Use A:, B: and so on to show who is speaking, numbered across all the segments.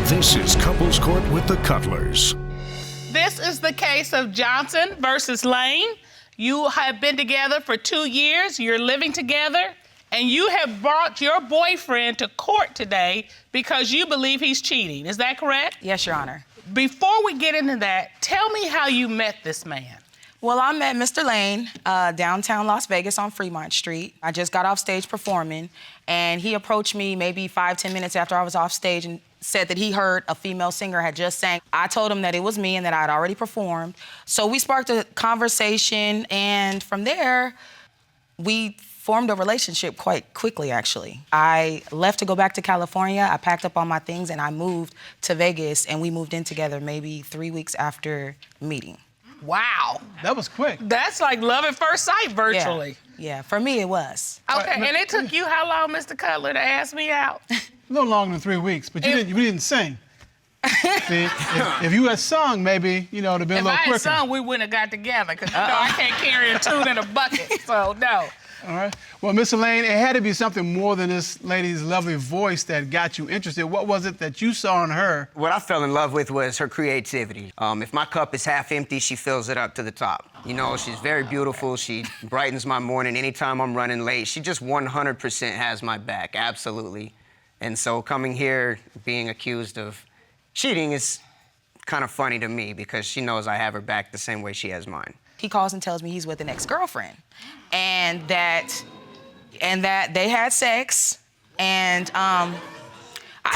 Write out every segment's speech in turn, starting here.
A: This is Couples Court with the Cutlers.
B: This is the case of Johnson versus Lane. You have been together for 2 years, you're living together, and you have brought your boyfriend to court today because you believe he's cheating. Is that correct?
C: Yes, Your Honor.
B: Before we get into that, tell me how you met this man.
C: Well, I met Mr. Lane downtown Las Vegas on Fremont Street. I just got off stage performing, and he approached me maybe 5-10 minutes after I was off stage and said that he heard a female singer had just sang. I told him that it was me and that I'd already performed. So we sparked a conversation, and from there, we formed a relationship quite quickly, actually. I left to go back to California. I packed up all my things, and I moved to Vegas, and we moved in together maybe 3 weeks after meeting.
B: Wow.
D: That was quick.
B: That's like love at first sight, virtually.
C: Yeah, for me it was.
B: Okay, and it took you how long, Mr. Cutler, to ask me out?
D: A little longer than 3 weeks, but you didn't sing. See, if you had sung, maybe, it'd have been a little quicker.
B: If I had sung, we wouldn't have got together, because I can't carry a tune in a bucket, so no.
D: All right. Well, Mr. Lane, it had to be something more than this lady's lovely voice that got you interested. What was it that you saw in her?
E: What I fell in love with was her creativity. If my cup is half empty, she fills it up to the top. She's very beautiful. She brightens my morning anytime I'm running late. She just 100% has my back, absolutely. And so coming here, being accused of cheating is kind of funny to me because she knows I have her back the same way she has mine.
C: He calls and tells me he's with an ex-girlfriend and that they had sex, and I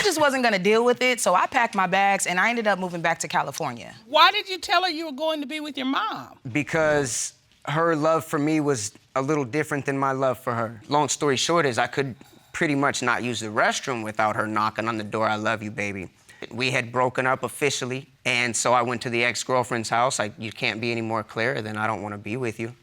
C: just wasn't gonna deal with it, so I packed my bags and I ended up moving back to California.
B: Why did you tell her you were going to be with your mom?
E: Because her love for me was a little different than my love for her. Long story short is I could pretty much not use the restroom without her knocking on the door, "I love you, baby." We had broken up officially, and so I went to the ex-girlfriend's house. You can't be any more clear than I don't want to be with you.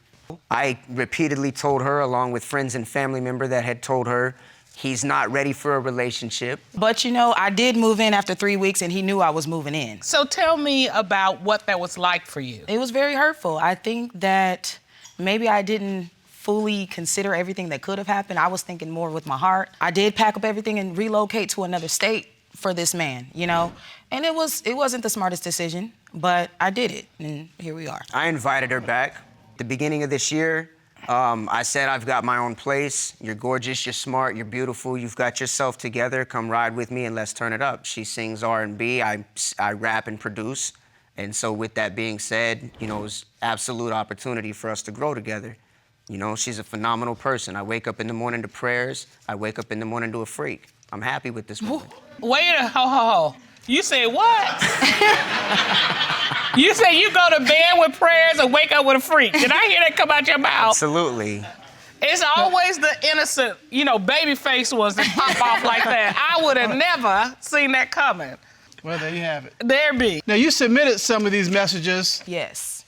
E: I repeatedly told her, along with friends and family members that had told her, he's not ready for a relationship.
C: But I did move in after 3 weeks, and he knew I was moving in.
B: So tell me about what that was like for you.
C: It was very hurtful. I think that maybe I didn't fully consider everything that could have happened. I was thinking more with my heart. I did pack up everything and relocate to another state for this man, and it wasn't the smartest decision, but I did it, and here we are.
E: I invited her back. The beginning of this year, I said, "I've got my own place. You're gorgeous, you're smart, you're beautiful, you've got yourself together. Come ride with me and let's turn it up." She sings R&B, I rap and produce, and so with that being said, it was absolute opportunity for us to grow together. She's a phenomenal person. I wake up in the morning to prayers. I wake up in the morning to a freak. I'm happy with this woman.
B: Wait ho. You said what? You said you go to bed with prayers and wake up with a freak. Did I hear that come out your mouth?
E: Absolutely.
B: It's always the innocent, baby face ones that pop off like that. I would have never seen that coming.
D: Well, there you have it.
B: There be.
D: Now, you submitted some of these messages.
C: Yes.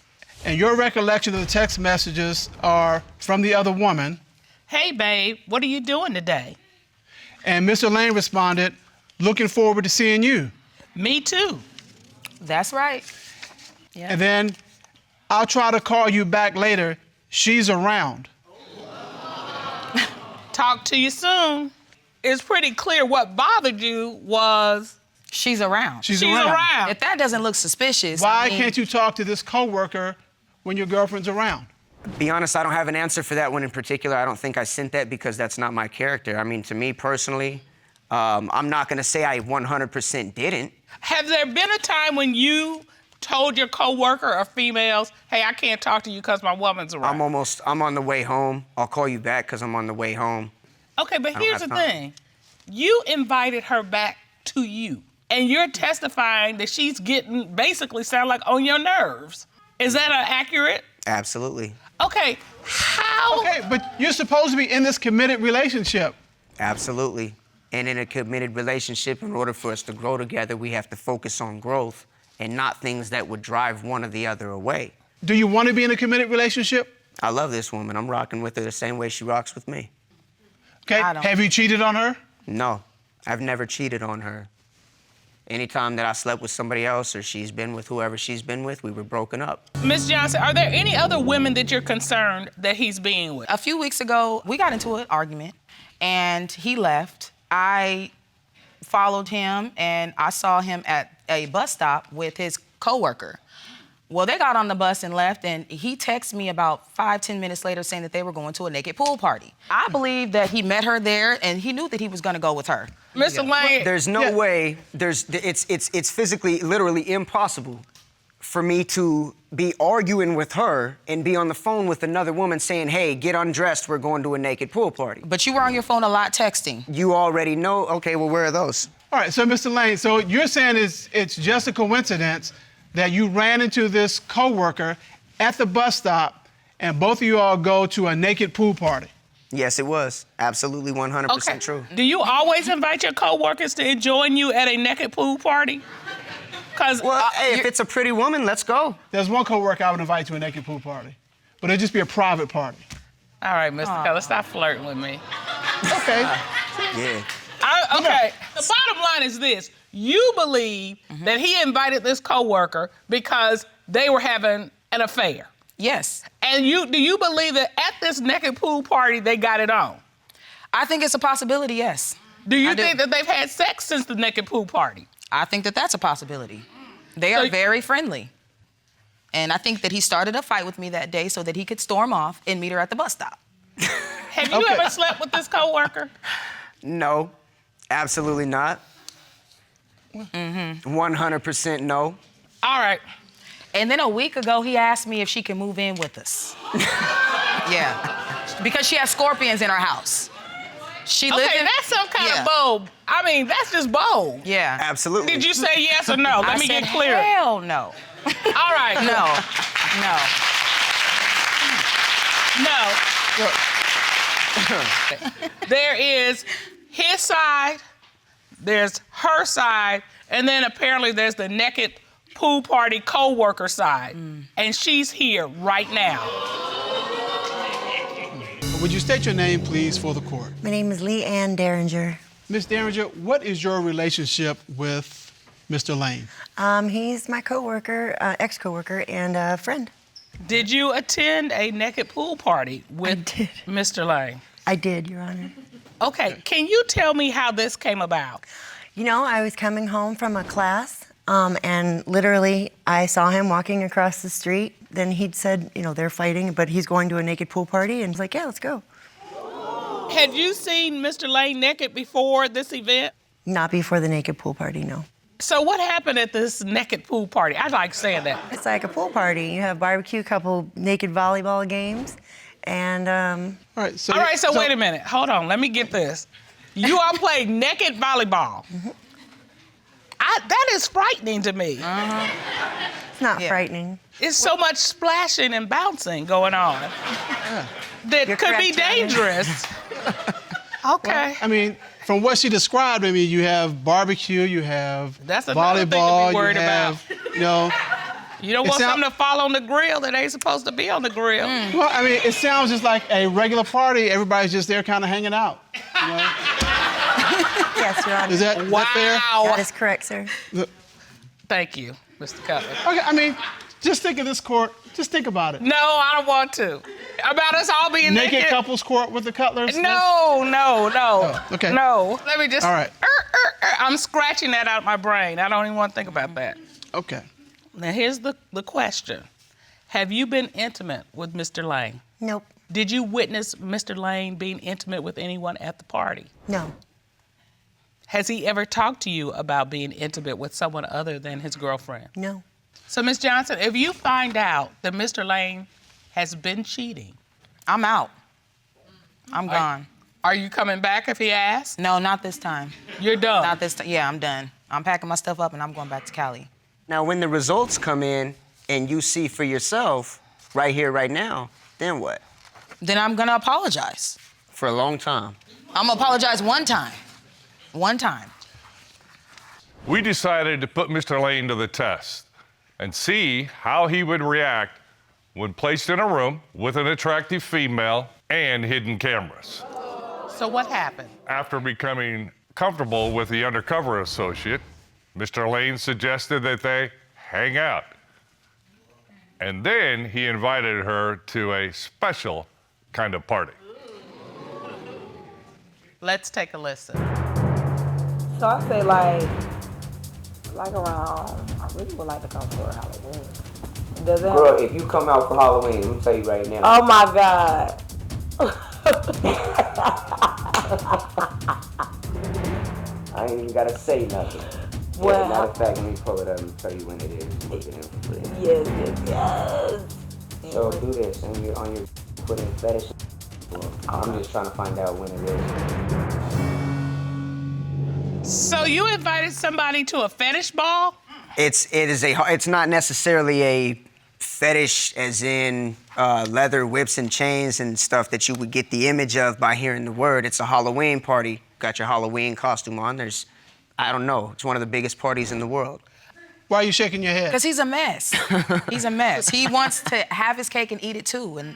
D: And your recollection of the text messages are from the other woman.
B: "Hey, babe, what are you doing today?"
D: And Mr. Lane responded, "Looking forward to seeing you."
B: "Me too."
C: That's right. Yeah.
D: And then, "I'll try to call you back later. She's around."
B: "Talk to you soon." It's pretty clear what bothered you was...
C: She's around.
D: She's around.
C: If that doesn't look suspicious,
D: Why can't you talk to this coworker when your girlfriend's around?
E: Be honest, I don't have an answer for that one in particular. I don't think I sent that because that's not my character. I mean, to me personally, I'm not gonna say I 100% didn't.
B: Have there been a time when you told your coworker or females, "Hey, I can't talk to you because my woman's around"?
E: I'm on the way home. I'll call you back because I'm on the way home.
B: Okay, but here's the thing. You invited her back to you, and you're testifying that she's getting, basically sound like on your nerves. Is that accurate?
E: Absolutely.
B: Okay, how?
D: Okay, but you're supposed to be in this committed relationship.
E: Absolutely. And in a committed relationship, in order for us to grow together, we have to focus on growth and not things that would drive one or the other away.
D: Do you want to be in a committed relationship?
E: I love this woman. I'm rocking with her the same way she rocks with me.
D: Okay, have you cheated on her?
E: No, I've never cheated on her. Anytime that I slept with somebody else or she's been with whoever she's been with, we were broken up.
B: Ms. Johnson, are there any other women that you're concerned that he's being with?
C: A few weeks ago, we got into an argument, and he left. I followed him, and I saw him at a bus stop with his coworker. Well, they got on the bus and left, and he texted me about 5-10 minutes later saying that they were going to a naked pool party. I believe that he met her there, and he knew that he was going to go with her.
B: Mr. Lane.
E: There's no way. It's physically, literally impossible for me to be arguing with her and be on the phone with another woman saying, "Hey, get undressed. We're going to a naked pool party."
C: But you were on your phone a lot texting.
E: You already know. Okay, well, where are those?
D: All right, so Mr. Lane, so you're saying it's just a coincidence that you ran into this coworker at the bus stop and both of you all go to a naked pool party?
E: Yes, it was. Absolutely 100% true.
B: Do you always invite your coworkers to join you at a naked pool party? Because
E: Hey, if it's a pretty woman, let's go.
D: There's one coworker I would invite to a naked pool party, but it'd just be a private party.
B: All right, Mr. Keller, stop flirting with me.
D: Okay.
E: Yeah.
B: Okay, the bottom line is this. You believe that he invited this coworker because they were having an affair.
C: Yes.
B: And do you believe that at this naked pool party, they got it on?
C: I think it's a possibility, yes.
B: Do you think that they've had sex since the naked pool party?
C: I think that that's a possibility. They are very friendly. And I think that he started a fight with me that day so that he could storm off and meet her at the bus stop.
B: Have you ever slept with this coworker?
E: No, absolutely not. 100% no.
B: All right.
C: And then a week ago, he asked me if she can move in with us. Yeah. Because she has scorpions in her house. She lived in...
B: that's some kind of bold. I mean, that's just bold.
C: Yeah.
E: Absolutely.
B: Did you say yes or no? Let me get clear.
C: Hell no.
B: All right.
C: No.
B: There is his side, there's her side, and then apparently there's the naked pool party co-worker side. And she's here right now.
D: Would you state your name, please, for the court?
F: My name is Lee Ann Derringer.
D: Ms. Derringer, what is your relationship with Mr. Lane?
F: He's my coworker, ex-coworker, and a friend.
B: Did you attend a naked pool party with Mr. Lane?
F: I did, Your Honor.
B: Okay, can you tell me how this came about?
F: You know, I was coming home from a class, and literally I saw him walking across the street. Then he'd said, you know, they're fighting, but he's going to a naked pool party, and he's like, yeah, let's go.
B: Had you seen Mr. Lane naked before this event?
F: Not before the naked pool party, no.
B: So what happened at this naked pool party? I like saying that.
F: It's like a pool party. You have barbecue, couple naked volleyball games, and
D: All right, so
B: wait a minute. Hold on, let me get this. You all played naked volleyball. That is frightening to me.
F: it's not frightening.
B: It's so much splashing and bouncing going on that
F: You're
B: could be
F: correct, Your Honor.
B: dangerous. Okay.
D: I mean, from what she described, I mean, you have barbecue, you have
B: That's another thing to be
D: volleyball,
B: worried
D: you have, you know.
B: You don't want something to fall on the grill that ain't supposed to be on the grill.
D: Well, I mean, it sounds just like a regular party. Everybody's just there kind of hanging out. You know?
F: Yes, Your Honor.
D: Is that fair?
F: That is correct, sir.
B: Thank you, Mr. Cutler.
D: Okay, I mean, just think of this court. Just think about it.
B: No, I don't want to. About us all being
D: Naked couples court with the Cutlers?
B: No.
D: Oh, okay.
B: No. Let me just.
D: All right.
B: I'm scratching that out of my brain. I don't even want to think about that.
D: Okay.
B: Now, here's the question. Have you been intimate with Mr. Lane?
F: Nope.
B: Did you witness Mr. Lane being intimate with anyone at the party?
F: No.
B: Has he ever talked to you about being intimate with someone other than his girlfriend?
F: No.
B: So, Ms. Johnson, if you find out that Mr. Lane has been cheating,
C: I'm out. I'm gone.
B: are you coming back if he asks?
C: No, not this time.
B: You're done.
C: Not this time. Yeah, I'm done. I'm packing my stuff up and I'm going back to Cali.
E: Now, when the results come in and you see for yourself, right here, right now, then what?
C: Then I'm gonna apologize.
E: For a long time.
C: I'm gonna apologize one time. One time.
G: We decided to put Mr. Lane to the test and see how he would react when placed in a room with an attractive female and hidden cameras.
B: So what happened?
G: After becoming comfortable with the undercover associate, Mr. Lane suggested that they hang out. And then he invited her to a special kind of party.
B: Let's take a listen.
H: So I say like around, I really would like to come for Halloween. Does that?
E: Girl, if you come out for Halloween, let me tell you right now.
H: Oh my God.
E: I ain't even gotta say nothing.
H: Well,
E: Yeah, matter of fact, let me pull it up and tell you when it is. Put it in for free.
H: Yes.
E: So do this on your put in fetish. I'm just trying to find out when it is.
B: So you invited somebody to a fetish ball?
E: It's not necessarily a fetish as in leather whips and chains and stuff that you would get the image of by hearing the word. It's a Halloween party. Got your Halloween costume on. I don't know. It's one of the biggest parties in the world.
D: Why are you shaking your head?
C: Because he's a mess. He's a mess. He wants to have his cake and eat it too. And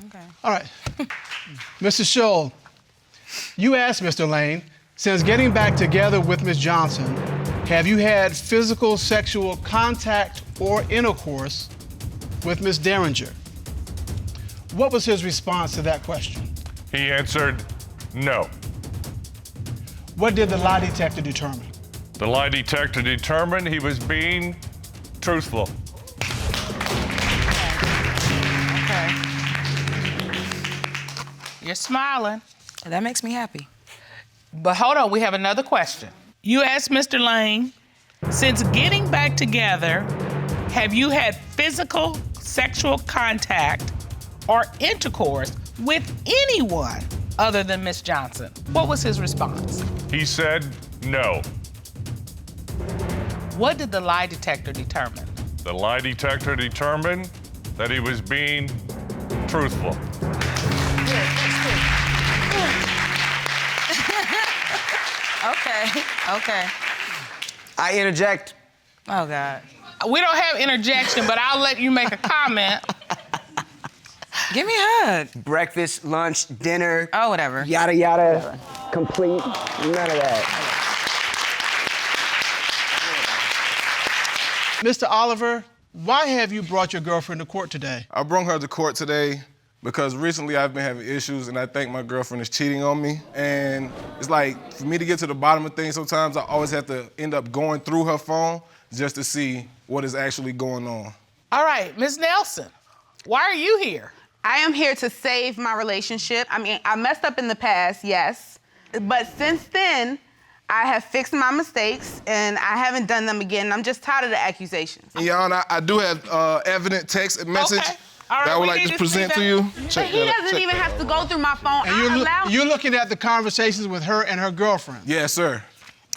C: okay.
D: All right. Mr. Scholl, you asked Mr. Lane, since getting back together with Ms. Johnson, have you had physical sexual contact or intercourse with Ms. Derringer? What was his response to that question?
G: He answered no.
D: What did the lie detector determine?
G: The lie detector determined he was being truthful.
C: Okay.
B: You're smiling.
C: That makes me happy.
B: But hold on, we have another question. You asked Mr. Lane, since getting back together, have you had physical sexual contact or intercourse with anyone other than Miss Johnson? What was his response?
G: He said no.
B: What did the lie detector determine?
G: The lie detector determined that he was being truthful.
C: Okay.
E: I interject.
C: Oh, God.
B: We don't have interjection, but I'll let you make a comment.
C: Give me a hug.
E: Breakfast, lunch, dinner.
C: Oh, whatever.
E: Yada, yada. Complete. None of that.
D: Mr. Oliver, why have you brought your girlfriend to court today?
I: I brought her to court today because recently I've been having issues and I think my girlfriend is cheating on me. And it's like, for me to get to the bottom of things, sometimes I always have to end up going through her phone just to see what is actually going on.
B: All right, Ms. Nelson, why are you here?
J: I am here to save my relationship. I mean, I messed up in the past, yes. But since then, I have fixed my mistakes and I haven't done them again. I'm just tired of the accusations.
I: Your Honor, I do have evident text and message
B: Okay. All right,
I: that I would
B: we
I: like
B: need
I: to
B: to
I: present
B: see
I: to you.
J: But he doesn't even have to go through my phone.
D: And you're looking at the conversations with her and her girlfriend.
I: Yes, sir.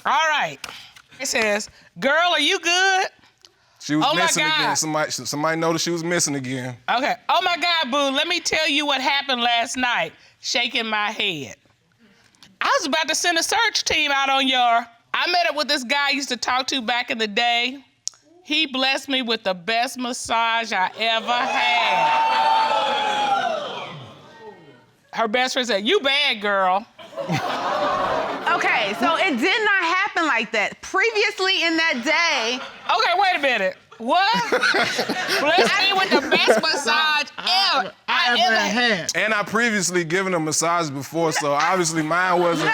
B: All right. It says, girl, are you good?
I: She was
B: Oh my
I: missing
B: God.
I: again. Somebody noticed she was missing again.
B: Okay. Oh my God, boo, let me tell you what happened last night. Shaking my head. I was about to send a search team out on your... I met up with this guy I used to talk to back in the day. He blessed me with the best massage I ever had. Her best friend said, you bad, girl.
J: Okay, so it did not happen like that. Previously in that day...
B: Okay, wait a minute. What? Bless me with the best massage I ever had.
I: And I previously given a massage before, so obviously mine wasn't...
J: No!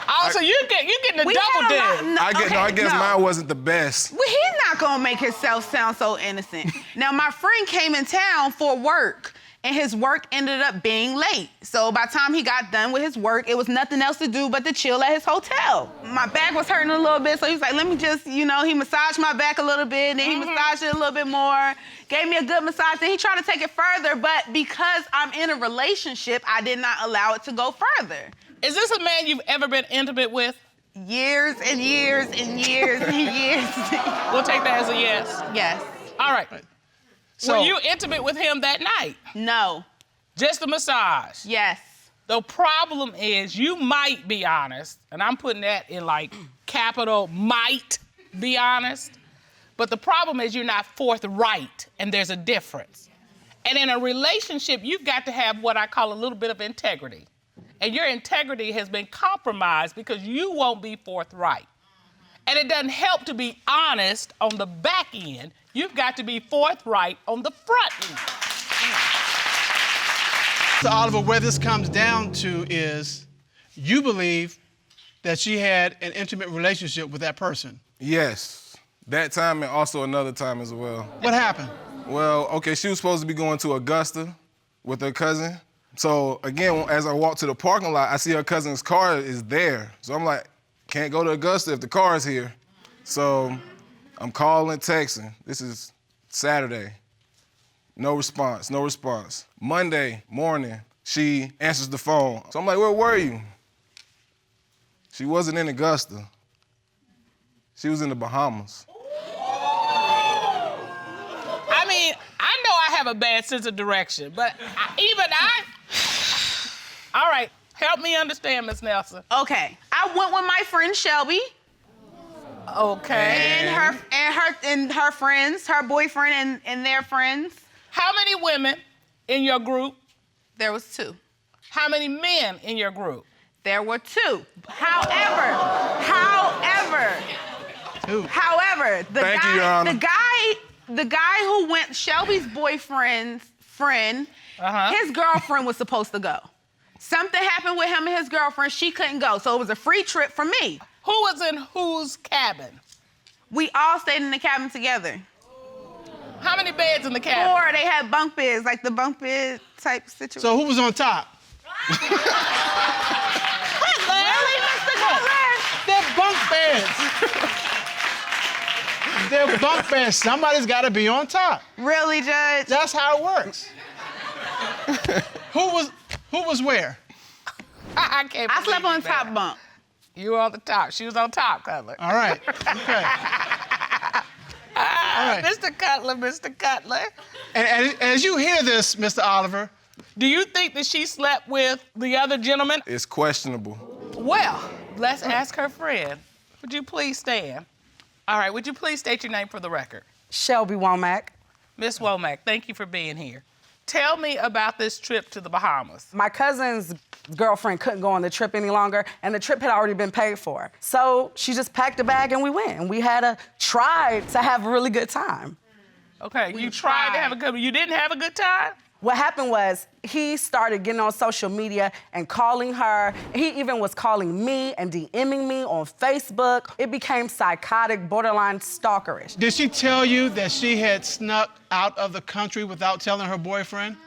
B: Oh, so you're getting a
J: We
B: double
J: had a
B: dip.
J: lot-
I: I guess mine wasn't the best.
J: Well, he's not gonna make himself sound so innocent. Now, my friend came in town for work, and his work ended up being late. So by the time he got done with his work, it was nothing else to do but to chill at his hotel. My back was hurting a little bit, so he was like, let me just, he massaged my back a little bit, and then he massaged it a little bit more, gave me a good massage, then he tried to take it further, but because I'm in a relationship, I did not allow it to go further.
B: Is this a man you've ever been intimate with?
J: Years and years and years and years.
B: We'll take that as a yes.
J: Yes.
B: All right.
D: So,
B: were you intimate with him that night?
J: No.
B: Just a massage?
J: Yes.
B: The problem is you might be honest, and I'm putting that in like capital might be honest, but the problem is you're not forthright, and there's a difference. And in a relationship, you've got to have what I call a little bit of integrity. And your integrity has been compromised because you won't be forthright. And it doesn't help to be honest on the back end. You've got to be forthright on the front end.
D: Mr. Oliver, where this comes down to is you believe that she had an intimate relationship with that person?
I: Yes. That time and also another time as well.
D: What happened?
I: Well, okay, she was supposed to be going to Augusta with her cousin. So again, as I walk to the parking lot, I see her cousin's car is there. So I'm like, can't go to Augusta if the car is here. So I'm calling, texting. This is Saturday. No response, no response. Monday morning, she answers the phone. So I'm like, where were you? She wasn't in Augusta. She was in the Bahamas.
B: I mean, I know I have a bad sense of direction, but all right, help me understand, Miss Nelson.
J: Okay, I went with my friend Shelby.
B: Okay.
J: And her friends, her boyfriend and their friends.
B: How many women in your group?
J: There was 2.
B: How many men in your group?
J: There were 2. However,
I: Thank you, Your Honor.
J: the guy who went, Shelby's boyfriend's friend, his girlfriend was supposed to go. Something happened with him and his girlfriend. She couldn't go, so it was a free trip for me.
B: Who was in whose cabin?
J: We all stayed in the cabin together.
B: How many beds in the cabin?
J: 4. They had bunk beds, like the bunk bed type situation.
D: So who was on top?
J: Really, Mr. Cutler?
D: They're bunk beds. They're bunk beds. Somebody's got to be on top.
J: Really, Judge?
D: That's how it works. Who was where?
B: I can't
J: I slept on
B: believe
J: the top
B: that.
J: bunk.
B: You were on the top. She was on top, Cutler.
D: All right. Okay. All right.
B: Mr. Cutler, Mr. Cutler.
D: And as you hear this, Mr. Oliver,
B: Do you think that she slept with the other gentleman?
I: It's questionable.
B: Well, let's ask her friend. Would you please stand? All right, would you please state your name for the record?
K: Shelby Womack.
B: Miss Womack, thank you for being here. Tell me about this trip to the Bahamas.
K: My cousin's girlfriend couldn't go on the trip any longer, and the trip had already been paid for. So she just packed a bag and we went. And we had tried to have a really good time.
B: Okay, you tried to have a good, you didn't have a good time?
K: What happened was he started getting on social media and calling her. He even was calling me and DMing me on Facebook. It became psychotic, borderline stalkerish.
D: did she tell you that she had snuck out of the country without telling her boyfriend?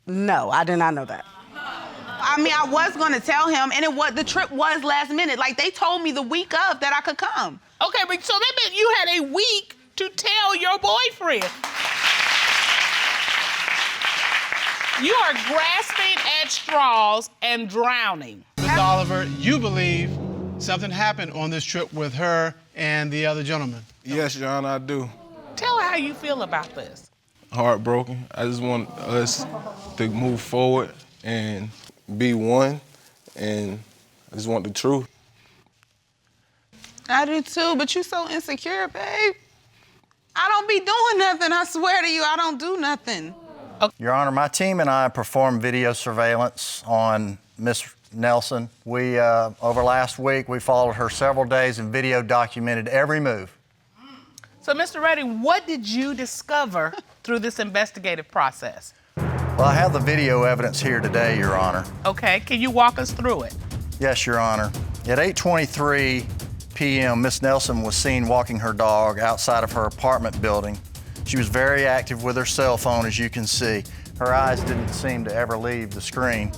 K: No, I did not know that.
J: I mean, I was gonna tell him, and the trip was last minute. Like, they told me the week of that I could come.
B: Okay, but so that meant you had a week to tell your boyfriend. You are grasping at straws and drowning.
D: Ms. Oliver, you believe something happened on this trip with her and the other gentleman.
I: Yes, Your Honor, I do.
B: Tell her how you feel about this.
I: Heartbroken. I just want us to move forward and be one, and I just want the truth.
J: I do too, but you so insecure, babe. I don't be doing nothing, I swear to you, I don't do nothing.
L: Your Honor, my team and I performed video surveillance on Miss Nelson. We, over last week, we followed her several days and video documented every move.
B: So, Mr. Reddy, what did you discover through this investigative process?
L: Well, I have the video evidence here today, Your Honor.
B: Okay, can you walk us through it?
L: Yes, Your Honor. At 8:23 p.m., Miss Nelson was seen walking her dog outside of her apartment building. She was very active with her cell phone, as you can see. Her eyes didn't seem to ever leave the screen.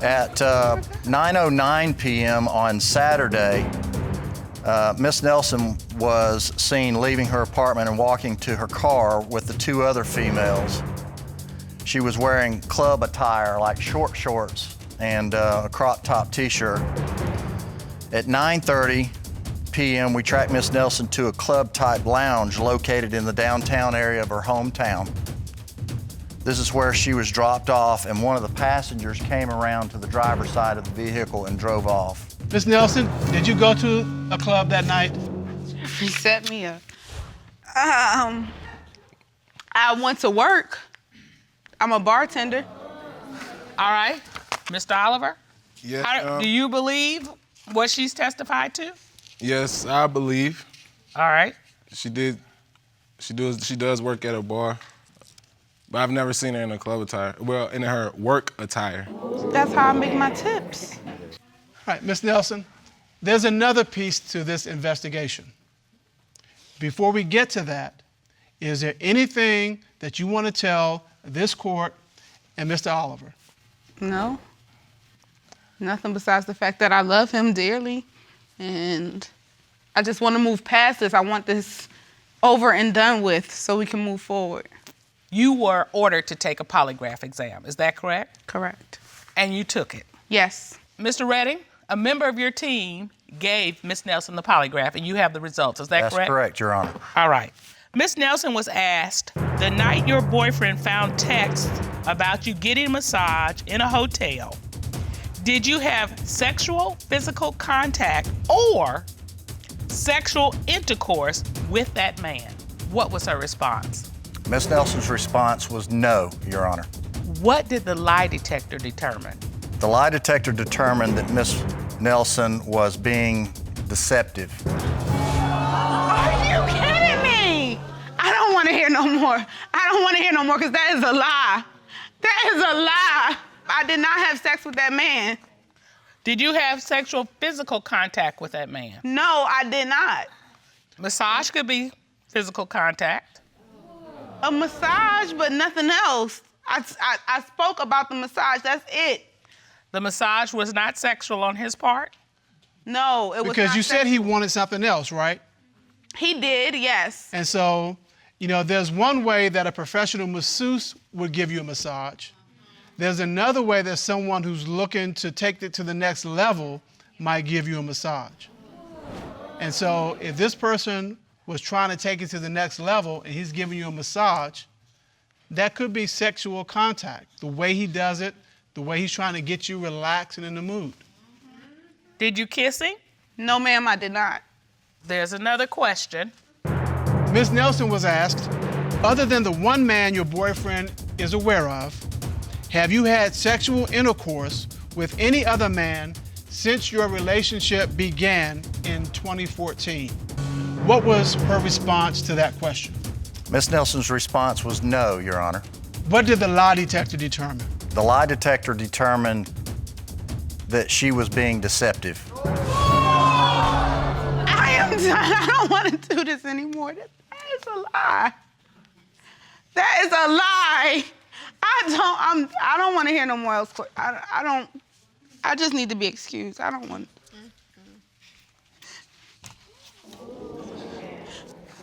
L: At 9:09 p.m. on Saturday, Miss Nelson was seen leaving her apartment and walking to her car with the 2 other females. She was wearing club attire, like short shorts and a crop top t-shirt. At 9:30 p.m., we tracked Miss Nelson to a club-type lounge located in the downtown area of her hometown. This is where she was dropped off, and one of the passengers came around to the driver's side of the vehicle and drove off.
D: Miss Nelson, did you go to a club that night?
J: He set me up. I went to work. I'm a bartender.
B: All right, Mr. Oliver?
I: Yes,
B: Do you believe what she's testified to?
I: Yes, I believe.
B: All right.
I: She does work at a bar, but I've never seen her in a club attire. Well, in her work attire.
J: That's how I make my tips.
D: All right, Miss Nelson, There's another piece to this investigation. Before we get to that, is there anything that you want to tell this court and Mr. Oliver?
J: No. Nothing besides the fact that I love him dearly, and I just want to move past this. I want this over and done with so we can move forward.
B: You were ordered to take a polygraph exam, is that correct?
J: Correct.
B: And you took it?
J: Yes.
B: Mr. Redding, a member of your team gave Ms. Nelson the polygraph, and you have the results, is that correct?
L: That's correct, Your Honor.
B: All right. Ms. Nelson was asked the night your boyfriend found texts about you getting a massage in a hotel, did you have sexual physical contact or sexual intercourse with that man? What was her response?
L: Ms. Nelson's response was no, Your Honor.
B: What did the lie detector determine?
L: The lie detector determined that Ms. Nelson was being deceptive.
J: Are you kidding me? I don't want to hear no more. I don't want to hear no more because that is a lie. That is a lie. I did not have sex with that man.
B: Did you have sexual physical contact with that man?
J: No, I did not.
B: Massage could be physical contact.
J: A massage, but nothing else. I spoke about the massage, that's it.
B: The massage was not sexual on his part?
J: No, it was
D: Because
J: not
D: you said
J: sexual.
D: he wanted something else, right?
J: He did, yes.
D: And so, you know, there's one way that a professional masseuse would give you a massage. There's another way that someone who's looking to take it to the next level might give you a massage. And so if this person was trying to take it to the next level and he's giving you a massage, that could be sexual contact. The way he does it, the way he's trying to get you relaxed and in the mood.
B: Did you kiss him?
J: No, ma'am, I did not.
B: There's another question.
D: Ms. Nelson was asked, other than the one man your boyfriend is aware of, have you had sexual intercourse with any other man since your relationship began in 2014? What was her response to that question?
L: Ms. Nelson's response was no, Your Honor.
D: What did the lie detector determine?
L: The lie detector determined that she was being deceptive.
J: I am done. I don't want to do this anymore. That is a lie. That is a lie. I don't want to hear no more else. I just need to be excused. I don't want.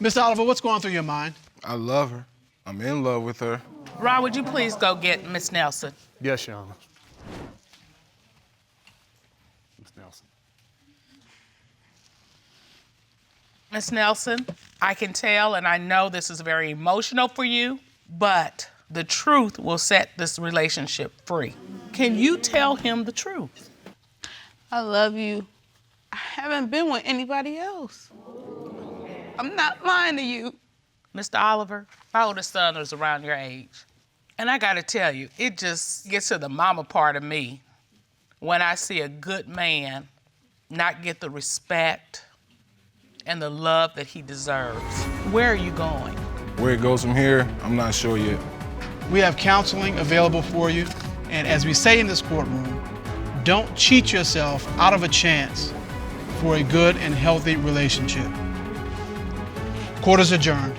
D: Mr. Oliver, what's going through your mind?
I: I love her. I'm in love with her.
B: Ron, would you please go get Miss Nelson?
D: Yes, Your Honor.
I: Miss Nelson.
B: Miss Nelson, I can tell and I know this is very emotional for you, but the truth will set this relationship free. Can you tell him the truth?
J: I love you. I haven't been with anybody else. I'm not lying to you.
B: Mr. Oliver, my oldest son is around your age. And I gotta tell you, it just gets to the mama part of me when I see a good man not get the respect and the love that he deserves. Where are you going?
I: Where it goes from here, I'm not sure yet.
D: We have counseling available for you. And as we say in this courtroom, don't cheat yourself out of a chance for a good and healthy relationship. Court is adjourned.